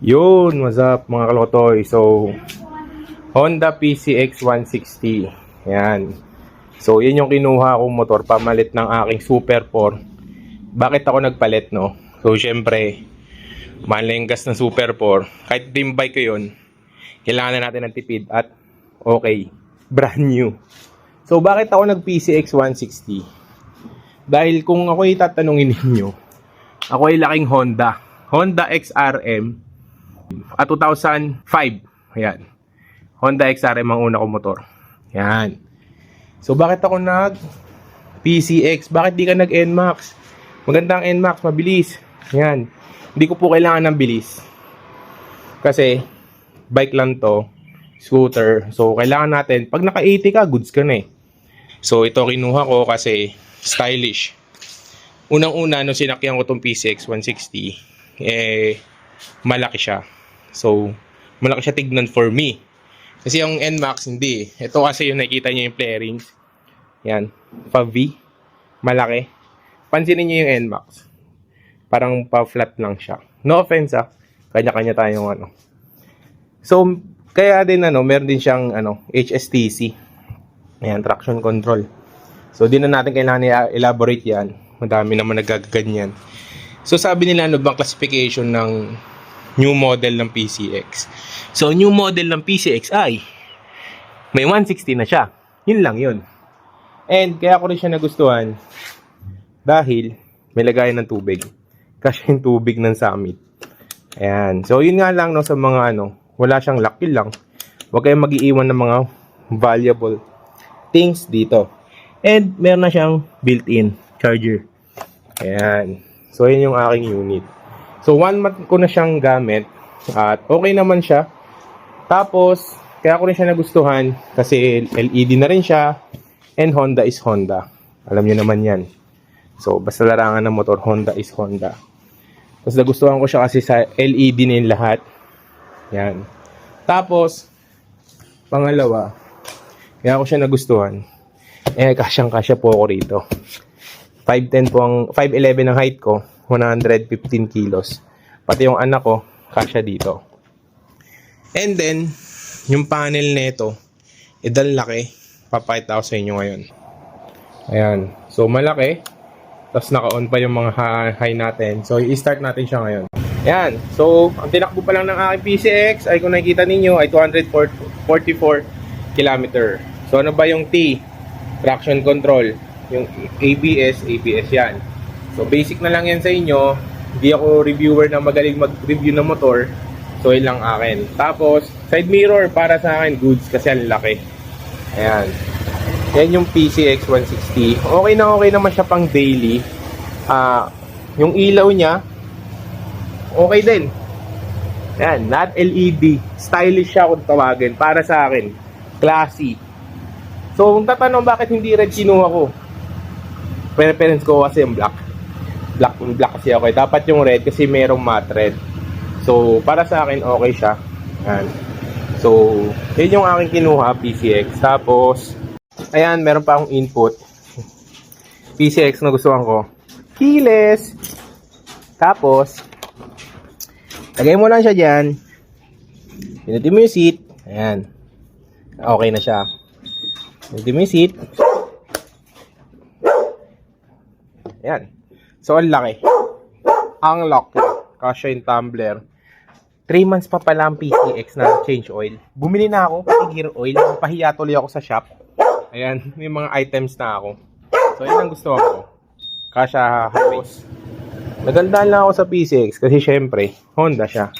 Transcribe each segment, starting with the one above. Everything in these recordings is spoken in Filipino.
Yun, what's up mga kalotoy? So, Honda PCX 160. Yan. So, yan yung kinuha kong motor pamalit ng aking Super 4. Bakit ako nagpalit, no? So, syempre, mahal na yung gas ng Super 4. Kahit dream bike ko yun, kailangan na natin ng tipid at okay, brand new. So, bakit ako nag PCX 160? Dahil kung ako tatanungin ninyo, ako ay laking Honda XRM at 2005. Ayan. Honda XRM ang una kong motor. Ayan. So, bakit ako nag PCX? Bakit di ka nag NMAX? Magandang NMAX, mabilis. Ayan. Hindi ko po kailangan ng bilis. Kasi, bike lang to. Scooter. So, kailangan natin, pag naka 80 ka, goods ka na eh. So, ito kinuha ko kasi stylish. Unang-una, nung sinakyan ko tong PCX 160, malaki siya. So, malaki siya tignan for me. Kasi yung NMAX, hindi. Ito kasi yung nakikita nyo yung flarings. Yan. Pa-V. Malaki. Pansinin nyo yung NMAX. Parang pa-flat lang siya. No offense Kanya-kanya tayong ano. So, kaya din meron din siyang HSTC. Ayan, traction control. So, di na natin kailangan i-elaborate yan. Madami naman nagaganyan. So, sabi nila ano bang classification ng new model ng PCX. So, new model ng PCX ay may 160 na siya. Yun lang yun. And, kaya ko rin siya nagustuhan dahil may lagayan ng tubig. Kasi yung tubig ng Summit. Ayan. So, yun nga lang sa mga wala siyang lock, yun lang. Huwag kayong mag-iiwan ng mga valuable things dito. And, meron na siyang built-in charger. Ayan. So, yun yung aking unit. So, 1 month ko na siyang gamit. At okay naman siya. Tapos, kaya ko rin siya nagustuhan. Kasi LED na rin siya. And Honda is Honda. Alam niyo naman yan. So, basta larangan ng motor, Honda is Honda. Tapos, nagustuhan ko siya kasi sa LED na yung lahat. Yan. Tapos, pangalawa, kaya ko siya nagustuhan. Kasyang-kasya po ako rito. 5'10 po 5'11 ang height ko. 115 kilos. Pati yung anak ko, kasya dito. And then, yung panel nito, dal laki. Papakita ko sa inyo ngayon. Ayan. So, malaki. Tapos naka-on pa yung mga high natin. So, i-start natin siya ngayon. Ayan. So, ang tinakbo pa lang ng aking PCX ay kung nakikita ninyo ay 244 km. So, ano ba yung T? Traction control. Yung ABS yan. So, basic na lang yan sa inyo. Hindi ako reviewer na magaling mag-review ng motor. So, yun lang akin. Tapos, side mirror para sa akin, goods kasi ang laki. Ayan. Yan yung PCX 160. Okay naman siya pang daily. Yung ilaw niya, okay din. Ayan, not LED. Stylish siya kung tawagin. Para sa akin, classy. So, kung tatanong bakit hindi red kinuha ko, preference ko kasi yung black kasi ako. Dapat yung red kasi merong matte red. So, para sa akin, okay siya. Ayan. So, yun yung aking kinuha, PCX. Tapos, ayan, meron pa akong input. PCX na gustuhan ko. Keyless. Tapos, lagay mo lang siya dyan. Pinutin mo yung seat. Ayan. Okay na siya. Pinutin mo yung seat. Ayan. So, ang laki. Ang lock. Kasya yung tumbler. 3 months pa pala ang PCX na change oil. Bumili na ako pati gear oil. Pahiya tuloy ako sa shop. Ayan. May mga items na ako. So, yun ang gusto ko. Kasya halos. Nagandaan lang ako sa PCX kasi syempre, Honda siya.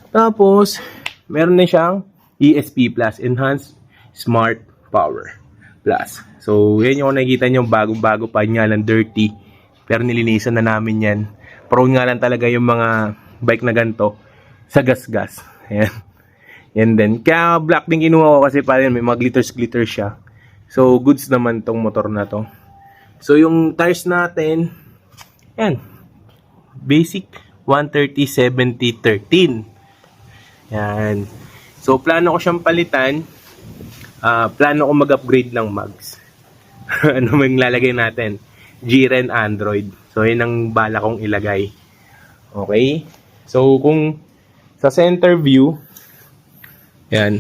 Tapos, meron na siyang ESP Plus. Enhanced Smart Power Plus. So, yan yung nakikita nyo bago-bago pa niya lang dirty. Pero nilinisan na namin yan. Prone nga lang talaga yung mga bike na ganito sa gas-gas. Ayan. Yan din. Kaya black din kinuha ko kasi parang may mga glitters-glitters siya. So, goods naman tong motor na to. So, yung tires natin, yan. Basic 130/70/13. Yan. So, plano ko siyang palitan. Plano ko mag-upgrade ng mags. Ano mang lalagay natin? G-Ren Android. So, yun ang bala kong ilagay. Okay? So, kung Sa center view, yan.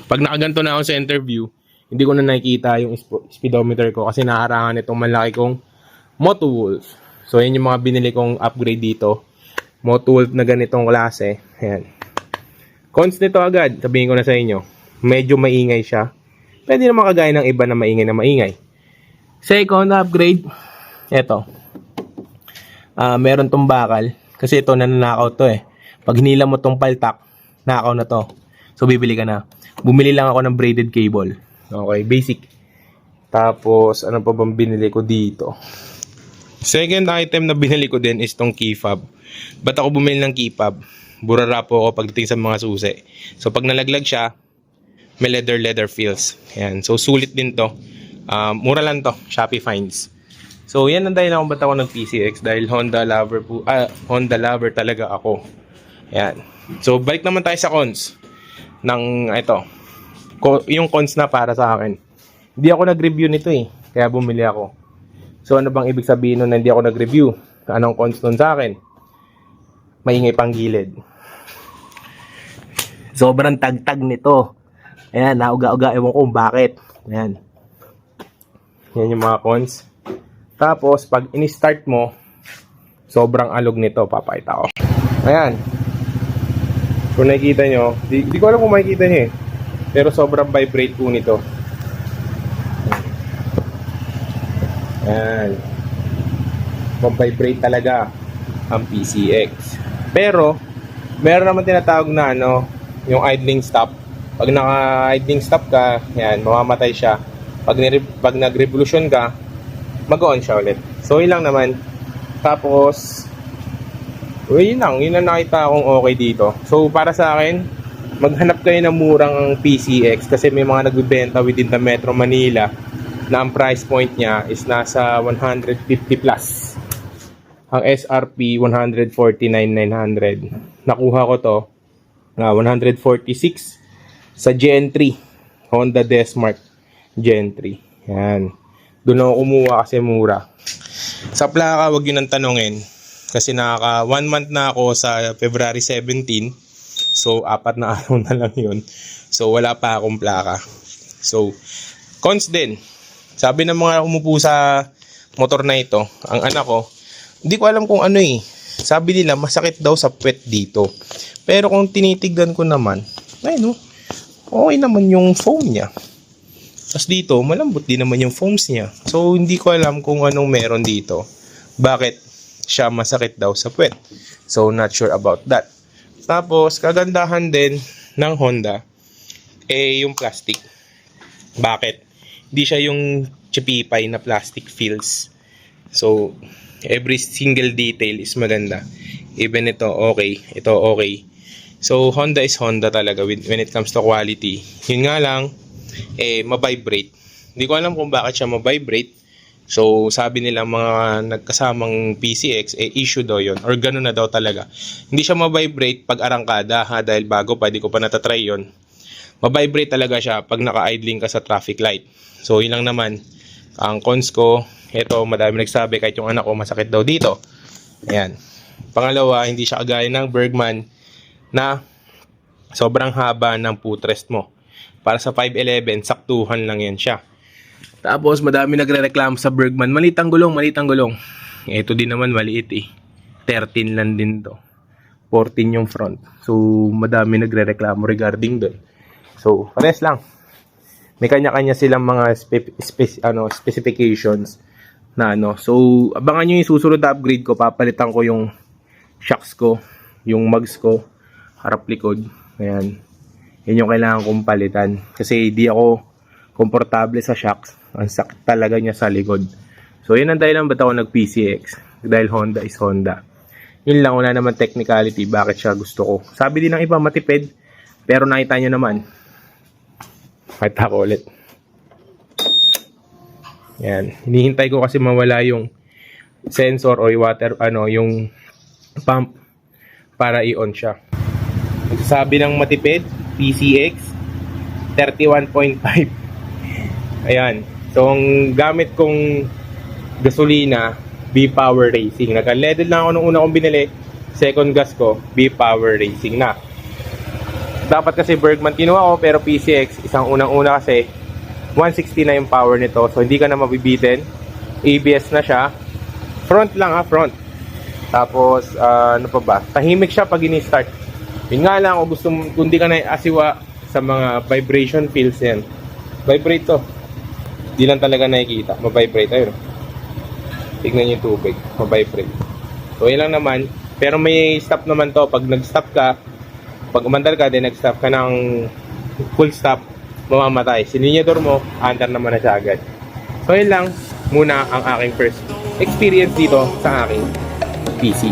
Pag nakaganto na ako sa center view, hindi ko na nakikita yung speedometer ko kasi naharangan itong malaki kong Motowolf. So, yan yung mga binili kong upgrade dito. Motowolf na ganitong klase. Ayan. Cons nito agad, sabihin ko na sa inyo. Medyo maingay siya. Pwede naman kagaya ng iba na maingay na maingay. Second upgrade, eto. Meron tong bakal. Kasi ito nananakaw to eh. Pag hinila mo tong paltak, nakaw na to. So, bibili ka na. Bumili lang ako ng braided cable. Okay, basic. Tapos, ano pa bang binili ko dito? Second item na binili ko din is tong key fob. Ba't ako bumili ng key fob? Burara po ako pagdating sa mga susi. So, pag nalaglag siya, may leather feels. Ayan. So, sulit din to. Mura lang to. Shopee finds. So, yan ang dahilan kung ba't ako nag-PCX. Dahil Honda lover talaga ako. Ayan. So, balik naman tayo sa cons. Ng ito. Yung cons na para sa akin. Hindi ako nag-review nito eh. Kaya bumili ako. So, ano bang ibig sabihin nun na hindi ako nag-review? Anong cons nun sa akin? Maingay pang gilid. Sobrang tagtag nito. Ayan, nauga-uga. Ewan ko kung bakit. Ayan. Yan yung mga cons. Tapos, pag in-start mo, sobrang alog nito. Papakita ko. Ayan. Kung nakikita nyo, di ko alam kung makikita nyo eh. Pero sobrang vibrate po nito. Ayan. Vibrate talaga ang PCX. Pero, meron naman tinatawag na yung idling stop. Pag naka-idling stop ka, yan, mamamatay siya. Pag nag-revolution ka, mag-on siya ulit. So, yun lang naman. Tapos, yun lang nakita akong okay dito. So, para sa akin, maghanap kayo ng murang PCX kasi may mga nagbibenta within the Metro Manila na ang price point niya is nasa 150 plus. Ang SRP, 149,900. Nakuha ko to na 146 sa Gen 3. Honda Desmark Gen 3. Yan. Doon ako kumuha kasi mura. Sa plaka, wag yun ang tanongin. Kasi nakaka 1 month na ako sa February 17. So, 4 na araw na lang yun. So, wala pa akong plaka. So, cons din. Sabi ng mga umupo sa motor na ito, ang anak ko, hindi ko alam kung ano eh. Sabi nila, masakit daw sa puwet dito. Pero kung tinitignan ko naman, ayun, okay naman yung foam niya. Tapos dito, malambot din naman yung foams niya. So, hindi ko alam kung anong meron dito. Bakit siya masakit daw sa puwet. So, not sure about that. Tapos, kagandahan din ng Honda, yung plastic. Bakit? Hindi siya yung chipipay na plastic feels. So, every single detail is maganda. Even ito, okay. Ito, okay. So, Honda is Honda talaga when it comes to quality. Yun nga lang, mabibrate. Hindi ko alam kung bakit siya mabibrate. So, sabi nila mga nagkasamang PCX, issue daw yun. Or ganun na daw talaga. Hindi siya mabibrate pag arangkada ha, dahil bago pa, di ko pa natatry yun. Mabibrate talaga siya pag naka-idling ka sa traffic light. So, yun lang naman. Ang cons ko, ito, madami nagsabi kahit yung anak ko masakit daw dito. Ayan. Pangalawa, hindi siya kagaya ng Bergman na sobrang haba ng footrest mo. Para sa 511, saktuhan lang yan siya. Tapos, madami nagre-reklamo sa Bergman. Maliit ang gulong. Ito din naman, maliit eh. 13 lang din to. 14 yung front. So, madami nagre-reklamo regarding doon. So, pares lang. May kanya-kanya silang mga specifications na So, abangan nyo yung susunod na upgrade ko. Papalitan ko yung shocks ko, yung mugs ko, harap likod. Ayan. Yan yung kailangan kong palitan. Kasi di ako komportable sa shocks. Ang sakit talaga niya sa likod. So, yun ang dahilan ba't ako nag-PCX. Dahil Honda is Honda. Yun lang, wala naman technicality. Bakit siya gusto ko. Sabi din ng iba, matipid. Pero nakita nyo naman. Pakita ko ulit. Yan. Hinihintay ko kasi mawala yung sensor o yung water, yung pump para i-on siya. Sabi ng matipid, PCX 31.5. Ayan. So, ang gamit kong gasolina, B-Power Racing. Naka-leaded lang ako nung una kong binili. Second gas ko, B-Power Racing na. Dapat kasi Bergman kinuha ko, pero PCX, isang unang-una kasi, 160 na yung power nito. So, hindi ka na mabibitin. ABS na siya. Front lang front. Tapos, ano pa ba? Tahimik siya pag ini-start. Yun nga lang, kung di ka na asiwa sa mga vibration feels yan. Vibrate to. Di lang talaga nakikita. Ma-vibrate. Ayun. Tignan yung tubig. Ma-vibrate. So, yun lang naman. Pero may stop naman to. Pag nag-stop ka, pag umandar ka, then nag-stop ka ng full stop, mamamatay. Silinyador mo, andar naman na siya agad. So, yun lang muna ang aking first experience dito sa aking PC.